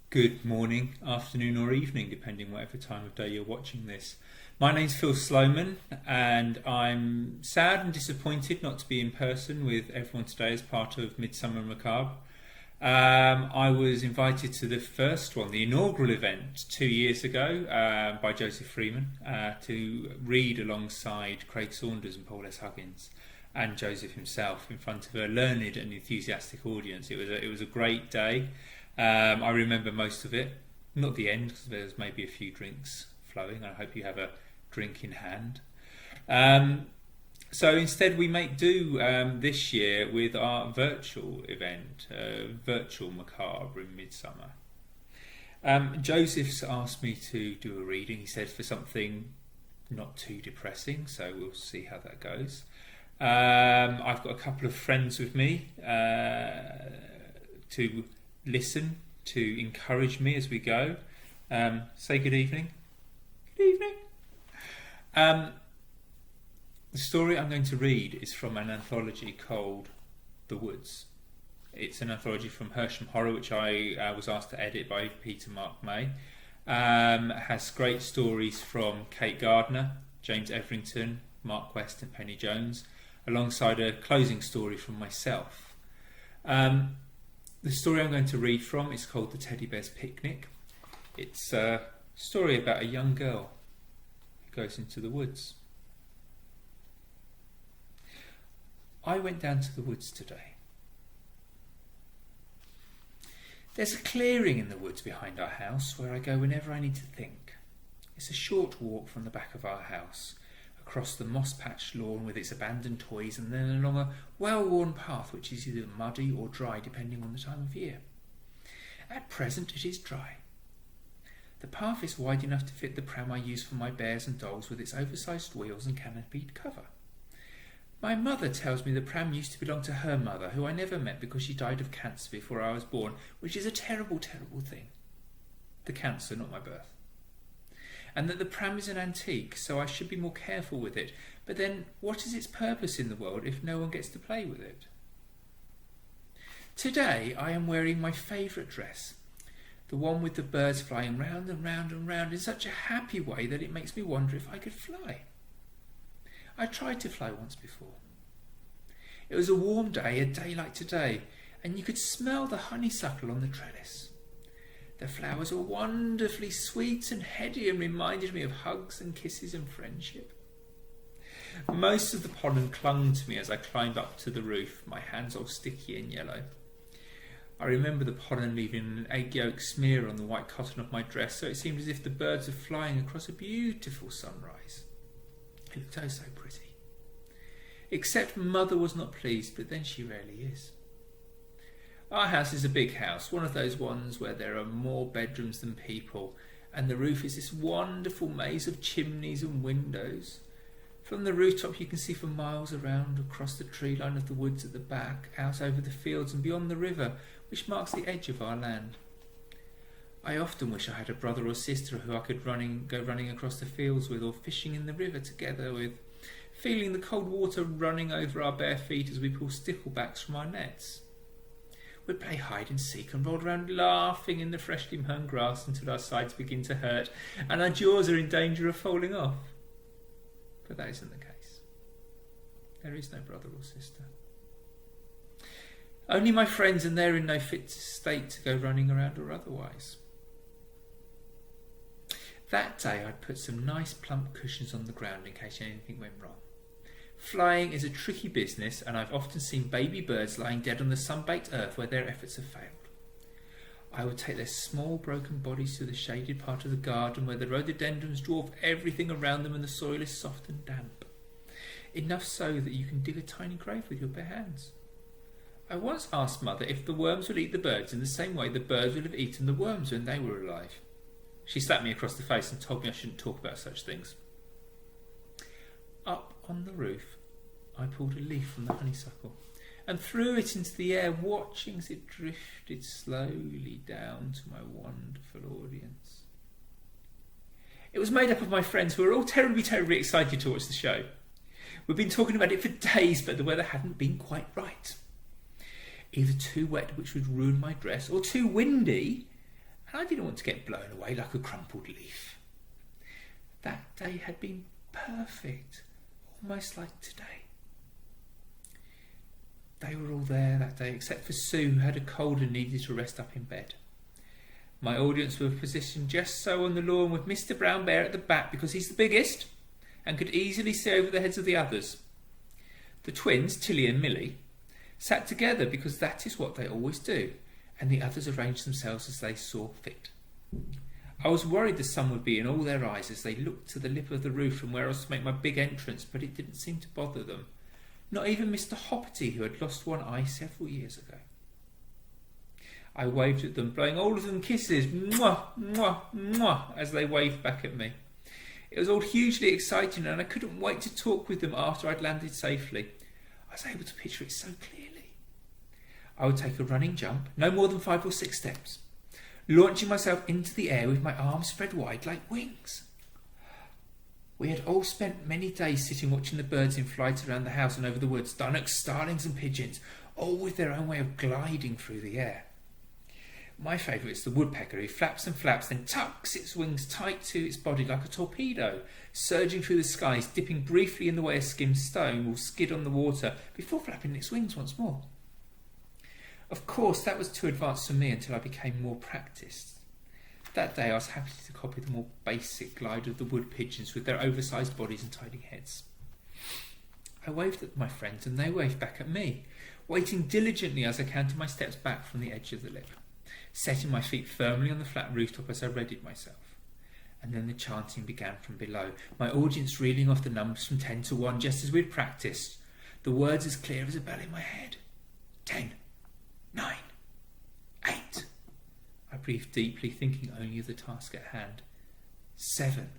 Good morning, afternoon or evening, depending whatever time of day you're watching this. My name's Phil Sloman, and I'm sad and disappointed not to be in person with everyone today as part of Midsummer Macabre. I was invited to the first one, the inaugural event 2 years ago by Joseph Freeman to read alongside Craig Saunders and Paul S. Huggins and Joseph himself in front of a learned and enthusiastic audience. It was a great day. I remember most of it, not the end, because there's maybe a few drinks flowing. I hope you have a drink in hand. So instead we make do this year with our virtual event, Virtual Macabre in Midsummer. Joseph's asked me to do a reading, he said, for something not too depressing, so we'll see how that goes. I've got a couple of friends with me to listen, to encourage me as we go. Say good evening. Good evening. The story I'm going to read is from an anthology called The Woods. It's an anthology from Hersham Horror, which I was asked to edit by Peter Mark May. It has great stories from Kate Gardner, James Everington, Mark West and Penny Jones, alongside a closing story from myself. The story I'm going to read from is called The Teddy Bear's Picnic. It's a story about a young girl who goes into the woods. I went down to the woods today. There's a clearing in the woods behind our house where I go whenever I need to think. It's a short walk from the back of our house, across the moss-patched lawn with its abandoned toys, and then along a well-worn path which is either muddy or dry depending on the time of year. At present it is dry. The path is wide enough to fit the pram I use for my bears and dolls with its oversized wheels and canopied cover. My mother tells me the pram used to belong to her mother, who I never met because she died of cancer before I was born, which is a terrible, terrible thing. The cancer, not my birth. And that the pram is an antique, so I should be more careful with it. But then, what is its purpose in the world if no one gets to play with it? Today I am wearing my favourite dress, the one with the birds flying round and round and round in such a happy way that it makes me wonder if I could fly. I tried to fly once before. It was a warm day, a day like today, and you could smell the honeysuckle on the trellis. The flowers were wonderfully sweet and heady and reminded me of hugs and kisses and friendship. Most of the pollen clung to me as I climbed up to the roof, my hands all sticky and yellow. I remember the pollen leaving an egg yolk smear on the white cotton of my dress, so it seemed as if the birds were flying across a beautiful sunrise. It looked oh so pretty. Except Mother was not pleased, but then she rarely is. Our house is a big house, one of those ones where there are more bedrooms than people, and the roof is this wonderful maze of chimneys and windows. From the rooftop you can see for miles around, across the tree line of the woods at the back, out over the fields and beyond the river, which marks the edge of our land. I often wish I had a brother or sister who I could go running across the fields with, or fishing in the river together with, feeling the cold water running over our bare feet as we pull sticklebacks from our nets. We'd play hide and seek and roll around laughing in the freshly mown grass until our sides begin to hurt and our jaws are in danger of falling off. But that isn't the case. There is no brother or sister. Only my friends, and they're in no fit state to go running around or otherwise. That day I'd put some nice plump cushions on the ground in case anything went wrong. Flying is a tricky business, and I've often seen baby birds lying dead on the sun-baked earth where their efforts have failed. I would take their small broken bodies to the shaded part of the garden where the rhododendrons dwarf everything around them and the soil is soft and damp. Enough so that you can dig a tiny grave with your bare hands. I once asked Mother if the worms would eat the birds in the same way the birds would have eaten the worms when they were alive. She slapped me across the face and told me I shouldn't talk about such things. Up on the roof, I pulled a leaf from the honeysuckle and threw it into the air, watching as it drifted slowly down to my wonderful audience. It was made up of my friends who were all terribly, terribly excited to watch the show. We've been talking about it for days, but the weather hadn't been quite right. Either too wet, which would ruin my dress, or too windy, and I didn't want to get blown away like a crumpled leaf. That day had been perfect, almost like today. They were all there that day, except for Sue, who had a cold and needed to rest up in bed. My audience were positioned just so on the lawn with Mr. Brown Bear at the back because he's the biggest and could easily see over the heads of the others. The twins, Tilly and Millie, sat together because that is what they always do, and the others arranged themselves as they saw fit. I was worried the sun would be in all their eyes as they looked to the lip of the roof from where I was to make my big entrance, but it didn't seem to bother them. Not even Mr. Hoppity, who had lost one eye several years ago. I waved at them, blowing all of them kisses, mwah, mwah, mwah, as they waved back at me. It was all hugely exciting, and I couldn't wait to talk with them after I'd landed safely. I was able to picture it so clearly. I would take a running jump, no more than 5 or 6 steps, launching myself into the air with my arms spread wide like wings. We had all spent many days sitting watching the birds in flight around the house and over the woods, dunnocks, starlings and pigeons, all with their own way of gliding through the air. My favourite is the woodpecker, who flaps and flaps, then tucks its wings tight to its body like a torpedo, surging through the skies, dipping briefly in the way a skimmed stone will skid on the water before flapping its wings once more. Of course, that was too advanced for me until I became more practised. That day I was happy to copy the more basic glide of the wood pigeons with their oversized bodies and tiny heads. I waved at my friends and they waved back at me, waiting diligently as I counted my steps back from the edge of the lip, setting my feet firmly on the flat rooftop as I readied myself. And then the chanting began from below, my audience reeling off the numbers from 10 to 1 just as we'd practised, the words as clear as a bell in my head. 10, 9, 8. I breathed deeply, thinking only of the task at hand. 7,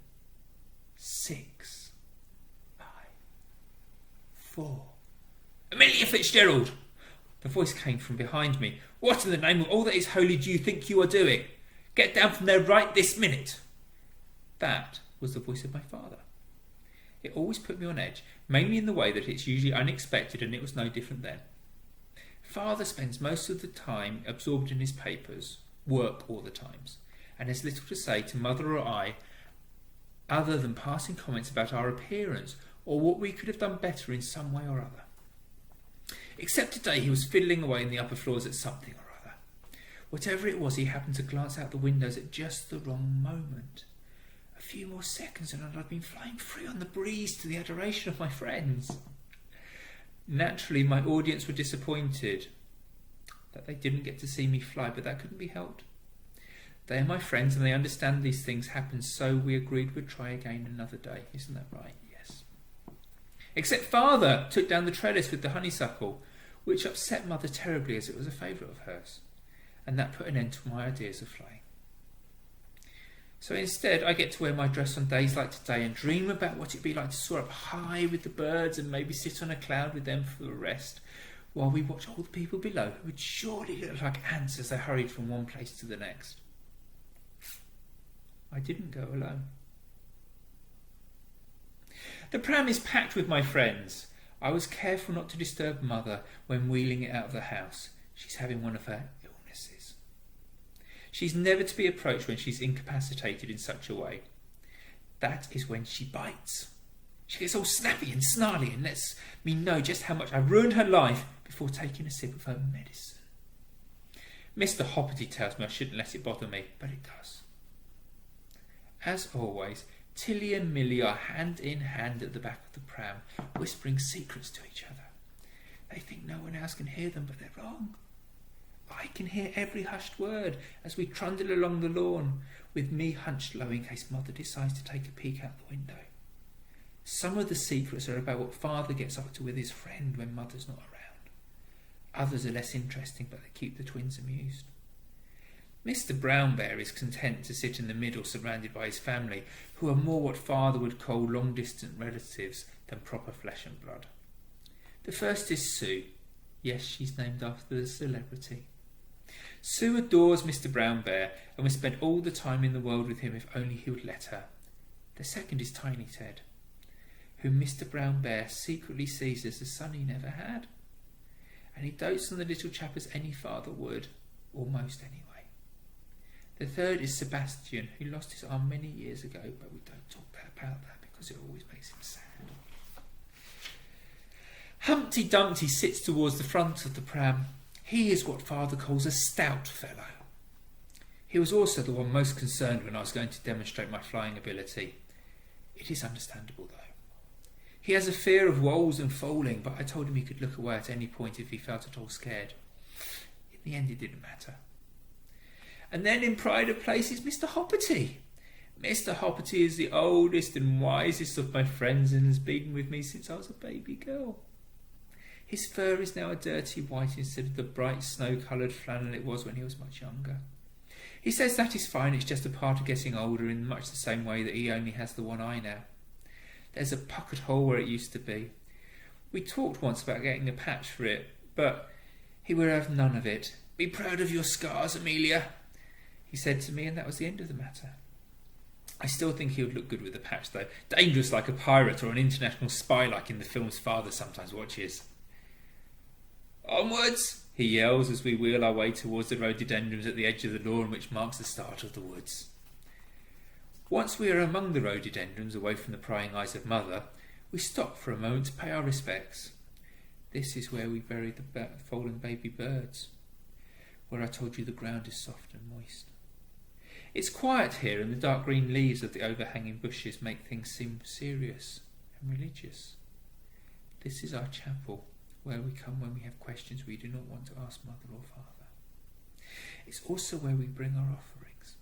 6, 5, 4. Amelia Fitzgerald! The voice came from behind me. What in the name of all that is holy do you think you are doing? Get down from there right this minute. That was the voice of my father. It always put me on edge, mainly in the way that it's usually unexpected, and it was no different then. Father spends most of the time absorbed in his papers, work all the times, and has little to say to Mother or I other than passing comments about our appearance or what we could have done better in some way or other. Except today he was fiddling away in the upper floors at something or other. Whatever it was, he happened to glance out the windows at just the wrong moment. A few more seconds and I'd been flying free on the breeze to the adoration of my friends. Naturally, my audience were disappointed that they didn't get to see me fly, but that couldn't be helped. They are my friends and they understand these things happen, so we agreed we'd try again another day. Isn't that right? Yes. Except Father took down the trellis with the honeysuckle, which upset Mother terribly as it was a favourite of hers, and that put an end to my ideas of flying. So instead, I get to wear my dress on days like today and dream about what it'd be like to soar up high with the birds and maybe sit on a cloud with them for a rest, while we watch all the people below who would surely look like ants as they hurried from one place to the next. I didn't go alone. The pram is packed with my friends. I was careful not to disturb Mother when wheeling it out of the house. She's having one of her illnesses. She's never to be approached when she's incapacitated in such a way. That is when she bites. She gets all snappy and snarly and lets me know just how much I've ruined her life before taking a sip of her medicine. Mr. Hoppity tells me I shouldn't let it bother me, but it does. As always, Tilly and Millie are hand in hand at the back of the pram, whispering secrets to each other. They think no one else can hear them, but they're wrong. I can hear every hushed word as we trundle along the lawn, with me hunched low in case Mother decides to take a peek out the window. Some of the secrets are about what Father gets up to with his friend when Mother's not around. Others are less interesting, but they keep the twins amused. Mr. Brown Bear is content to sit in the middle, surrounded by his family, who are more what Father would call long-distant relatives than proper flesh and blood. The first is Sue. Yes, she's named after the celebrity. Sue adores Mr. Brown Bear and would spend all the time in the world with him if only he would let her. The second is Tiny Ted, whom Mr. Brown Bear secretly sees as the son he never had. And he dotes on the little chap as any father would, almost anyway. The third is Sebastian, who lost his arm many years ago, but we don't talk about that because it always makes him sad. Humpty Dumpty sits towards the front of the pram. He is what Father calls a stout fellow. He was also the one most concerned when I was going to demonstrate my flying ability. It is understandable, though. He has a fear of walls and falling, but I told him he could look away at any point if he felt at all scared. In the end, it didn't matter. And then in pride of place is Mr. Hopperty. Mr. Hopperty is the oldest and wisest of my friends and has been with me since I was a baby girl. His fur is now a dirty white instead of the bright snow-coloured flannel it was when he was much younger. He says that is fine, it's just a part of getting older in much the same way that he only has the one eye now. There's a puckered hole where it used to be. We talked once about getting a patch for it, but he would have none of it. Be proud of your scars, Amelia, he said to me, and that was the end of the matter. I still think he would look good with a patch, though. Dangerous like a pirate or an international spy like in the films Father sometimes watches. Onwards, he yells as we wheel our way towards the rhododendrons at the edge of the lawn which marks the start of the woods. Once we are among the rhododendrons, away from the prying eyes of Mother, we stop for a moment to pay our respects. This is where we bury the fallen baby birds, where I told you the ground is soft and moist. It's quiet here, and the dark green leaves of the overhanging bushes make things seem serious and religious. This is our chapel, where we come when we have questions we do not want to ask Mother or Father. It's also where we bring our offerings.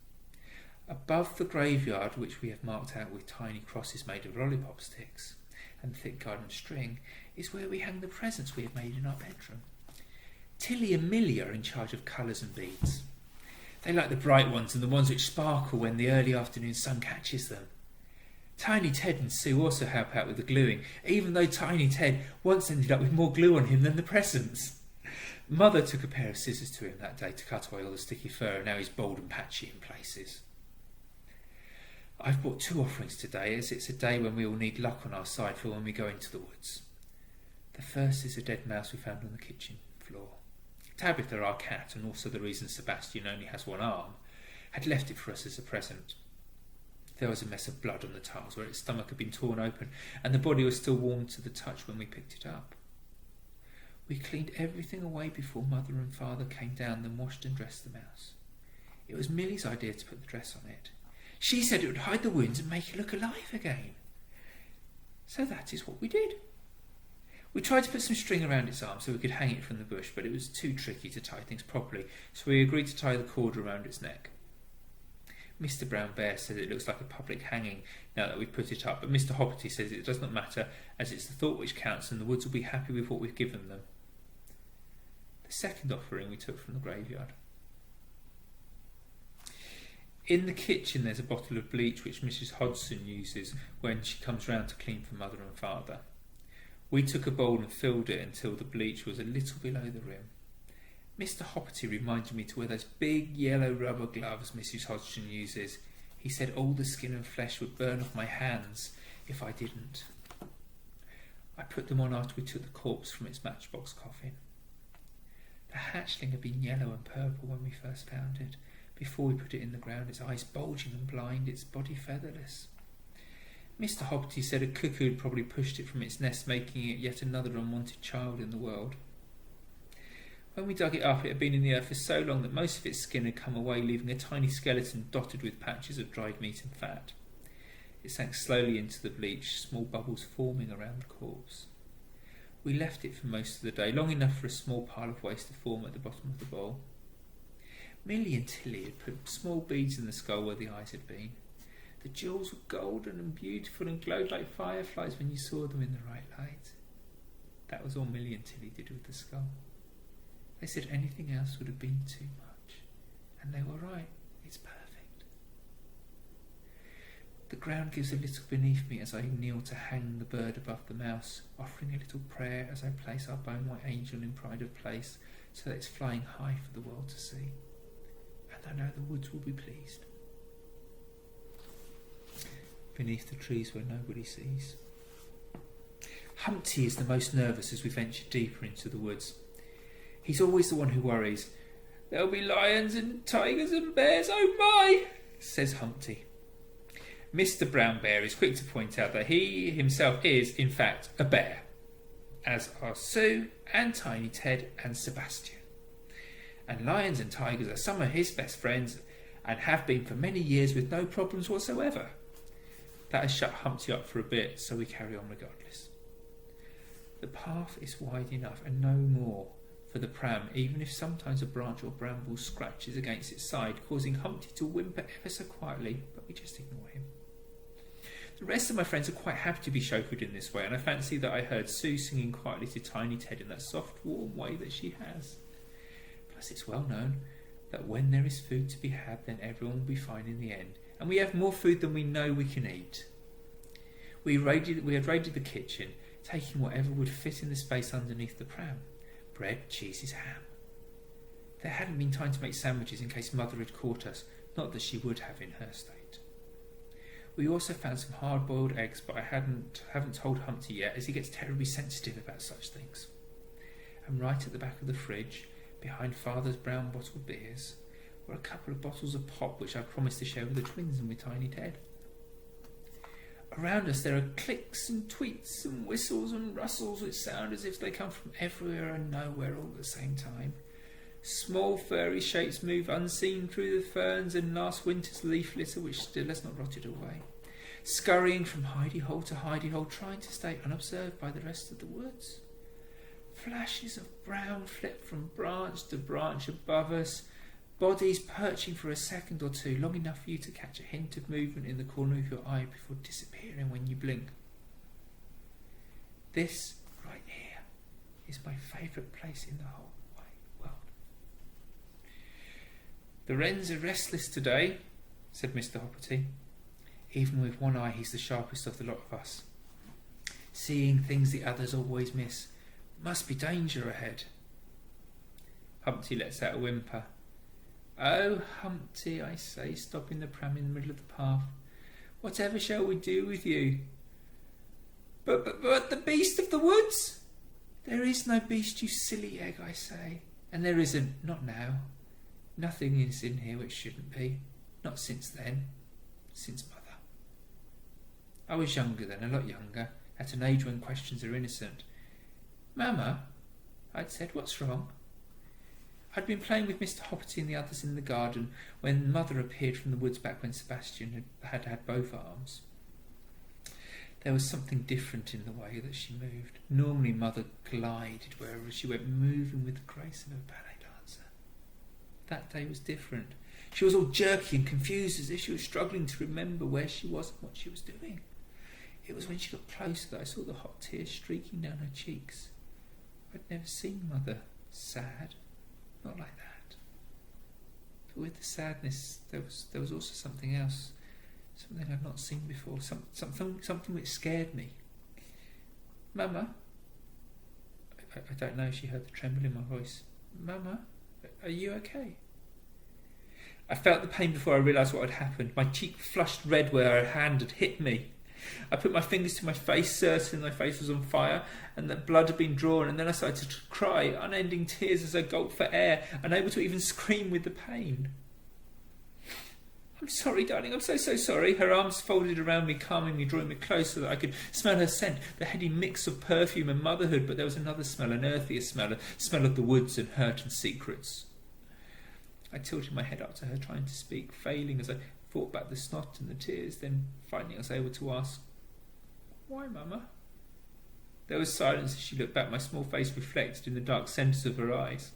Above the graveyard, which we have marked out with tiny crosses made of lollipop sticks and thick garden string, is where we hang the presents we have made in our bedroom. Tilly and Millie are in charge of colours and beads. They like the bright ones and the ones which sparkle when the early afternoon sun catches them. Tiny Ted and Sue also help out with the gluing, even though Tiny Ted once ended up with more glue on him than the presents. Mother took a pair of scissors to him that day to cut away all the sticky fur, and now he's bald and patchy in places. I've brought 2 offerings today, as it's a day when we all need luck on our side for when we go into the woods. The first is a dead mouse we found on the kitchen floor. Tabitha, our cat, and also the reason Sebastian only has one arm, had left it for us as a present. There was a mess of blood on the tiles where its stomach had been torn open, and the body was still warm to the touch when we picked it up. We cleaned everything away before Mother and Father came down, then washed and dressed the mouse. It was Millie's idea to put the dress on it. She said it would hide the wounds and make it look alive again. So that is what we did. We tried to put some string around its arm so we could hang it from the bush, but it was too tricky to tie things properly, so we agreed to tie the cord around its neck. Mr. Brown Bear says it looks like a public hanging now that we've put it up, but Mr. Hopperty says it does not matter, as it's the thought which counts, and the woods will be happy with what we've given them. The second offering we took from the graveyard. In the kitchen there's a bottle of bleach which Mrs. Hodgson uses when she comes round to clean for Mother and Father. We took a bowl and filled it until the bleach was a little below the rim. Mr. Hopperty reminded me to wear those big yellow rubber gloves Mrs. Hodgson uses. He said all the skin and flesh would burn off my hands if I didn't. I put them on after we took the corpse from its matchbox coffin. The hatchling had been yellow and purple when we first found it. Before we put it in the ground, its eyes bulging and blind, its body featherless. Mr. Hopperty said a cuckoo had probably pushed it from its nest, making it yet another unwanted child in the world. When we dug it up, it had been in the earth for so long that most of its skin had come away, leaving a tiny skeleton dotted with patches of dried meat and fat. It sank slowly into the bleach, small bubbles forming around the corpse. We left it for most of the day, long enough for a small pile of waste to form at the bottom of the bowl. Millie and Tilly had put small beads in the skull where the eyes had been. The jewels were golden and beautiful and glowed like fireflies when you saw them in the right light. That was all Millie and Tilly did with the skull. They said anything else would have been too much. And they were right. It's perfect. The ground gives a little beneath me as I kneel to hang the bird above the mouse, offering a little prayer as I place our bone-white angel in pride of place so that it's flying high for the world to see. And I know the woods will be pleased. Beneath the trees where nobody sees. Humpty is the most nervous as we venture deeper into the woods. He's always the one who worries, There'll be lions and tigers and bears, oh my, says Humpty. Mr. Brown Bear is quick to point out that he himself is, in fact, a bear, as are Sue and Tiny Ted and Sebastian. And lions and tigers are some of his best friends and have been for many years with no problems whatsoever. That has shut Humpty up for a bit, so we carry on regardless. The path is wide enough and no more for the pram, even if sometimes a branch or bramble scratches against its side, causing Humpty to whimper ever so quietly, but we just ignore him. The rest of my friends are quite happy to be chauffeured in this way, and I fancy that I heard Sue singing quietly to Tiny Ted in that soft, warm way that she has. Plus, it's well known that when there is food to be had, then everyone will be fine in the end, and we have more food than we know we can eat. We had raided the kitchen, taking whatever would fit in the space underneath the pram. Bread, cheeses, ham. There hadn't been time to make sandwiches in case Mother had caught us, not that she would have in her state. We also found some hard-boiled eggs, but I haven't told Humpty yet, as he gets terribly sensitive about such things. And right at the back of the fridge, behind Father's brown bottled beers, were a couple of bottles of pop which I promised to share with the twins and with Tiny Ted. Around us there are clicks and tweets and whistles and rustles which sound as if they come from everywhere and nowhere all at the same time. Small furry shapes move unseen through the ferns and last winter's leaf litter which still has not rotted away, scurrying from hidey-hole to hidey-hole, trying to stay unobserved by the rest of the woods. Flashes of brown flit from branch to branch above us, bodies perching for a second or two, long enough for you to catch a hint of movement in the corner of your eye before disappearing when you blink. This right here is my favourite place in the whole wide world. The wrens are restless today, said Mr. Hopperty. Even with one eye, he's the sharpest of the lot of us. Seeing things the others always miss. Must be danger ahead. Humpty lets out a whimper. Oh, Humpty, I say, stopping the pram in the middle of the path. Whatever shall we do with you? But the beast of the woods? There is no beast, you silly egg, I say. And there isn't, not now. Nothing is in here which shouldn't be. Not since then. Since Mother. I was younger then, a lot younger, at an age when questions are innocent. Mamma, I'd said, what's wrong? I'd been playing with Mr. Hopperty and the others in the garden when Mother appeared from the woods back when Sebastian had both arms. There was something different in the way that she moved. Normally Mother glided wherever she went, moving with the grace of a ballet dancer. That day was different. She was all jerky and confused, as if she was struggling to remember where she was and what she was doing. It was when she got closer that I saw the hot tears streaking down her cheeks. I'd never seen Mother sad. Not like that. But with the sadness, there was also something else, something I'd not seen before, something which scared me. Mama, I don't know if she heard the tremble in my voice. Mama, are you okay? I felt the pain before I realised what had happened. My cheek flushed red where her hand had hit me. I put my fingers to my face, certain my face was on fire and that blood had been drawn, and then I started to cry, unending tears as I gulped for air, unable to even scream with the pain. I'm sorry, darling, I'm so sorry. Her arms folded around me, calming me, drawing me close so that I could smell her scent, the heady mix of perfume and motherhood, but there was another smell, an earthier smell, a smell of the woods and hurt and secrets. I tilted my head up to her, trying to speak, failing as I fought back the snot and the tears. Then finally I was able to ask, Why, Mama? There was silence as she looked back, my small face reflected in the dark centres of her eyes.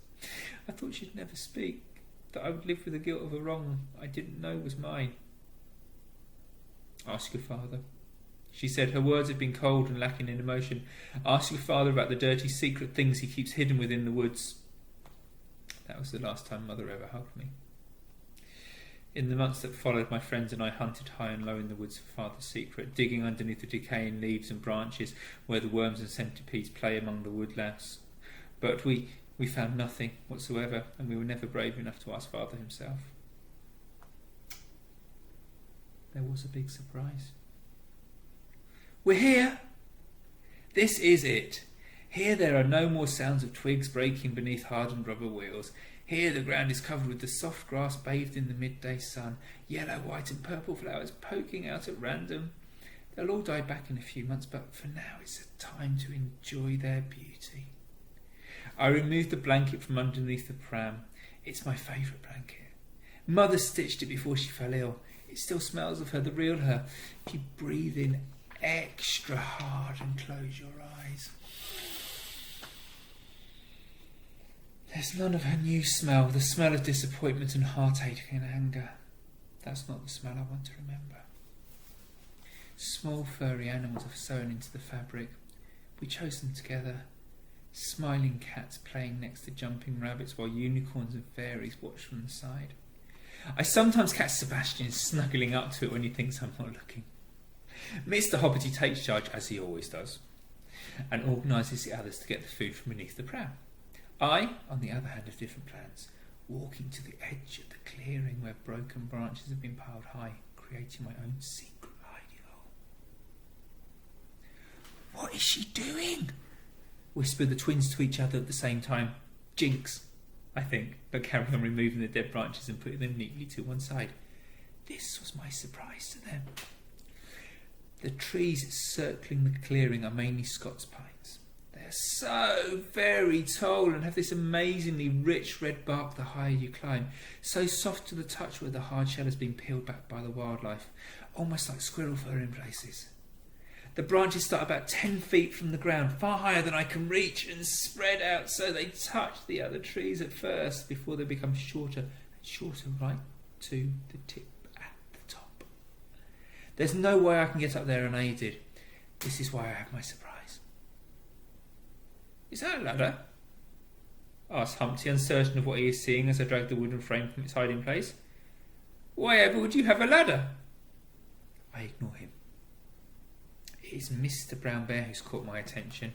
I thought she'd never speak, that I would live with the guilt of a wrong I didn't know was mine. Ask your father, she said. Her words had been cold and lacking in emotion. Ask your father about the dirty secret things he keeps hidden within the woods. That was the last time Mother ever hugged me. In the months that followed, my friends and I hunted high and low in the woods for Father's secret, digging underneath the decaying leaves and branches where the worms and centipedes play among the woodlouse. But we found nothing whatsoever, and we were never brave enough to ask Father himself. There was a big surprise. We're here! This is it. Here there are no more sounds of twigs breaking beneath hardened rubber wheels. Here the ground is covered with the soft grass bathed in the midday sun, yellow, white and purple flowers poking out at random. They'll all die back in a few months, but for now it's a time to enjoy their beauty. I removed the blanket from underneath the pram. It's my favourite blanket. Mother stitched it before she fell ill. It still smells of her, the real her. If you breathe in extra hard and close your eyes, there's none of her new smell, the smell of disappointment and heartache and anger. That's not the smell I want to remember. Small furry animals are sewn into the fabric. We chose them together. Smiling cats playing next to jumping rabbits while unicorns and fairies watch from the side. I sometimes catch Sebastian snuggling up to it when he thinks I'm not looking. Mr. Hobbity takes charge, as he always does, and organises the others to get the food from beneath the pram. I, on the other hand, have different plans, walking to the edge of the clearing where broken branches have been piled high, creating my own secret hidey hole. What is she doing? Whisper the twins to each other at the same time. Jinx, I think, but carry on removing the dead branches and putting them neatly to one side. This was my surprise to them. The trees circling the clearing are mainly Scots pines. They are so very tall and have this amazingly rich red bark the higher you climb, so soft to the touch where the hard shell has been peeled back by the wildlife, almost like squirrel fur in places. The branches start about 10 feet from the ground, far higher than I can reach, and spread out so they touch the other trees at first before they become shorter and shorter right to the tip at the top. There's no way I can get up there unaided. This is why I have my surprise. Is that a ladder? Asked Humpty, uncertain of what he is seeing as I drag the wooden frame from its hiding place. Why ever would you have a ladder? I ignore him. It is Mr. Brown Bear who's caught my attention.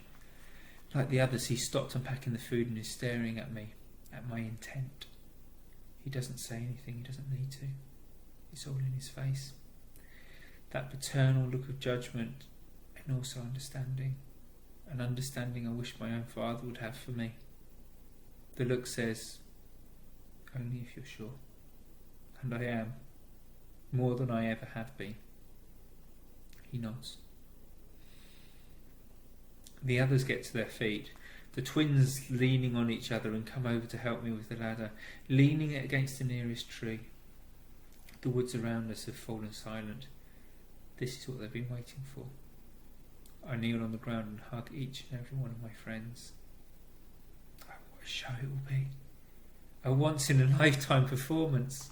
Like the others, he stopped unpacking the food and is staring at me, at my intent. He doesn't say anything, he doesn't need to. It's all in his face. That paternal look of judgment and also understanding. An understanding I wish my own father would have for me. The look says, only if you're sure. And I am, more than I ever have been. He nods. The others get to their feet, the twins leaning on each other, and come over to help me with the ladder, leaning it against the nearest tree. The woods around us have fallen silent. This is what they've been waiting for. I kneel on the ground and hug each and every one of my friends. Oh, what a show it will be. A once-in-a-lifetime performance.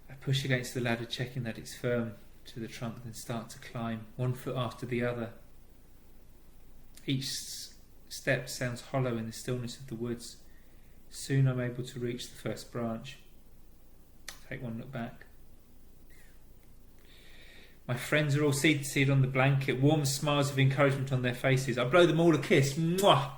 I push against the ladder, checking that it's firm to the trunk, then start to climb, one foot after the other. Each step sounds hollow in the stillness of the woods. Soon I'm able to reach the first branch. Take one look back. My friends are all seated on the blanket, warm smiles of encouragement on their faces. I blow them all a kiss. Mwah!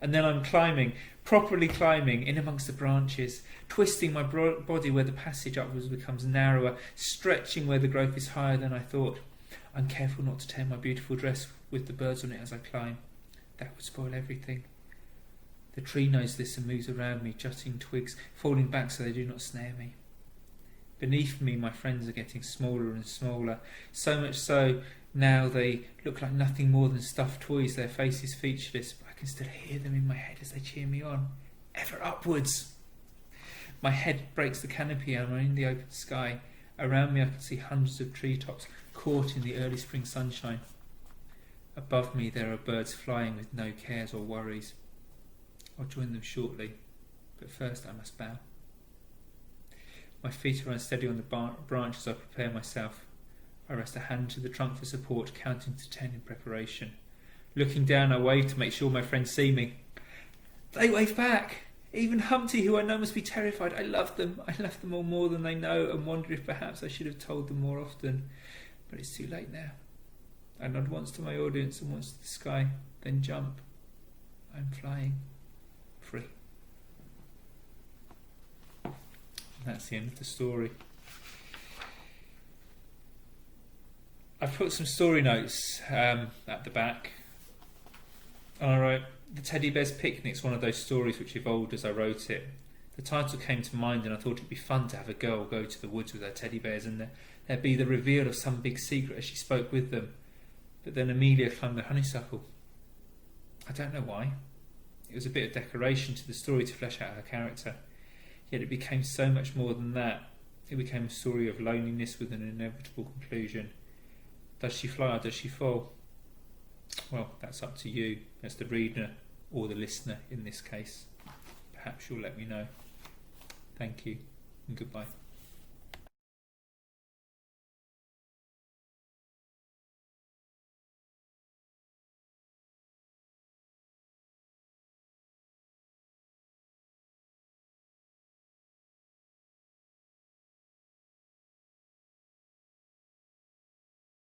And then I'm climbing, properly climbing, in amongst the branches, twisting my body where the passage upwards becomes narrower, stretching where the growth is higher than I thought. I'm careful not to tear my beautiful dress with the birds on it as I climb. That would spoil everything. The tree knows this and moves around me, jutting twigs, falling back so they do not snare me. Beneath me, my friends are getting smaller and smaller, so much so now they look like nothing more than stuffed toys, their faces featureless, but I can still hear them in my head as they cheer me on. Ever upwards! My head breaks the canopy and I'm in the open sky. Around me I can see hundreds of treetops caught in the early spring sunshine. Above me there are birds flying with no cares or worries. I'll join them shortly, but first I must bow. My feet are unsteady on the branch as I prepare myself. I rest a hand to the trunk for support, counting to 10 in preparation. Looking down, I wave to make sure my friends see me. They wave back. Even Humpty, who I know must be terrified. I love them. I love them all more than they know, and wonder if perhaps I should have told them more often. But it's too late now. I nod once to my audience and once to the sky, then jump. I'm flying. Free. And that's the end of the story. I've put some story notes at the back. And I wrote, The Teddy Bear's Picnic's one of those stories which evolved as I wrote it. The title came to mind and I thought it'd be fun to have a girl go to the woods with her teddy bears and there'd be the reveal of some big secret as she spoke with them. But then Amelia climbed the honeysuckle. I don't know why. It was a bit of decoration to the story to flesh out her character. Yet it became so much more than that. It became a story of loneliness with an inevitable conclusion. Does she fly or does she fall? Well, that's up to you as the reader or the listener in this case. Perhaps you'll let me know. Thank you and goodbye.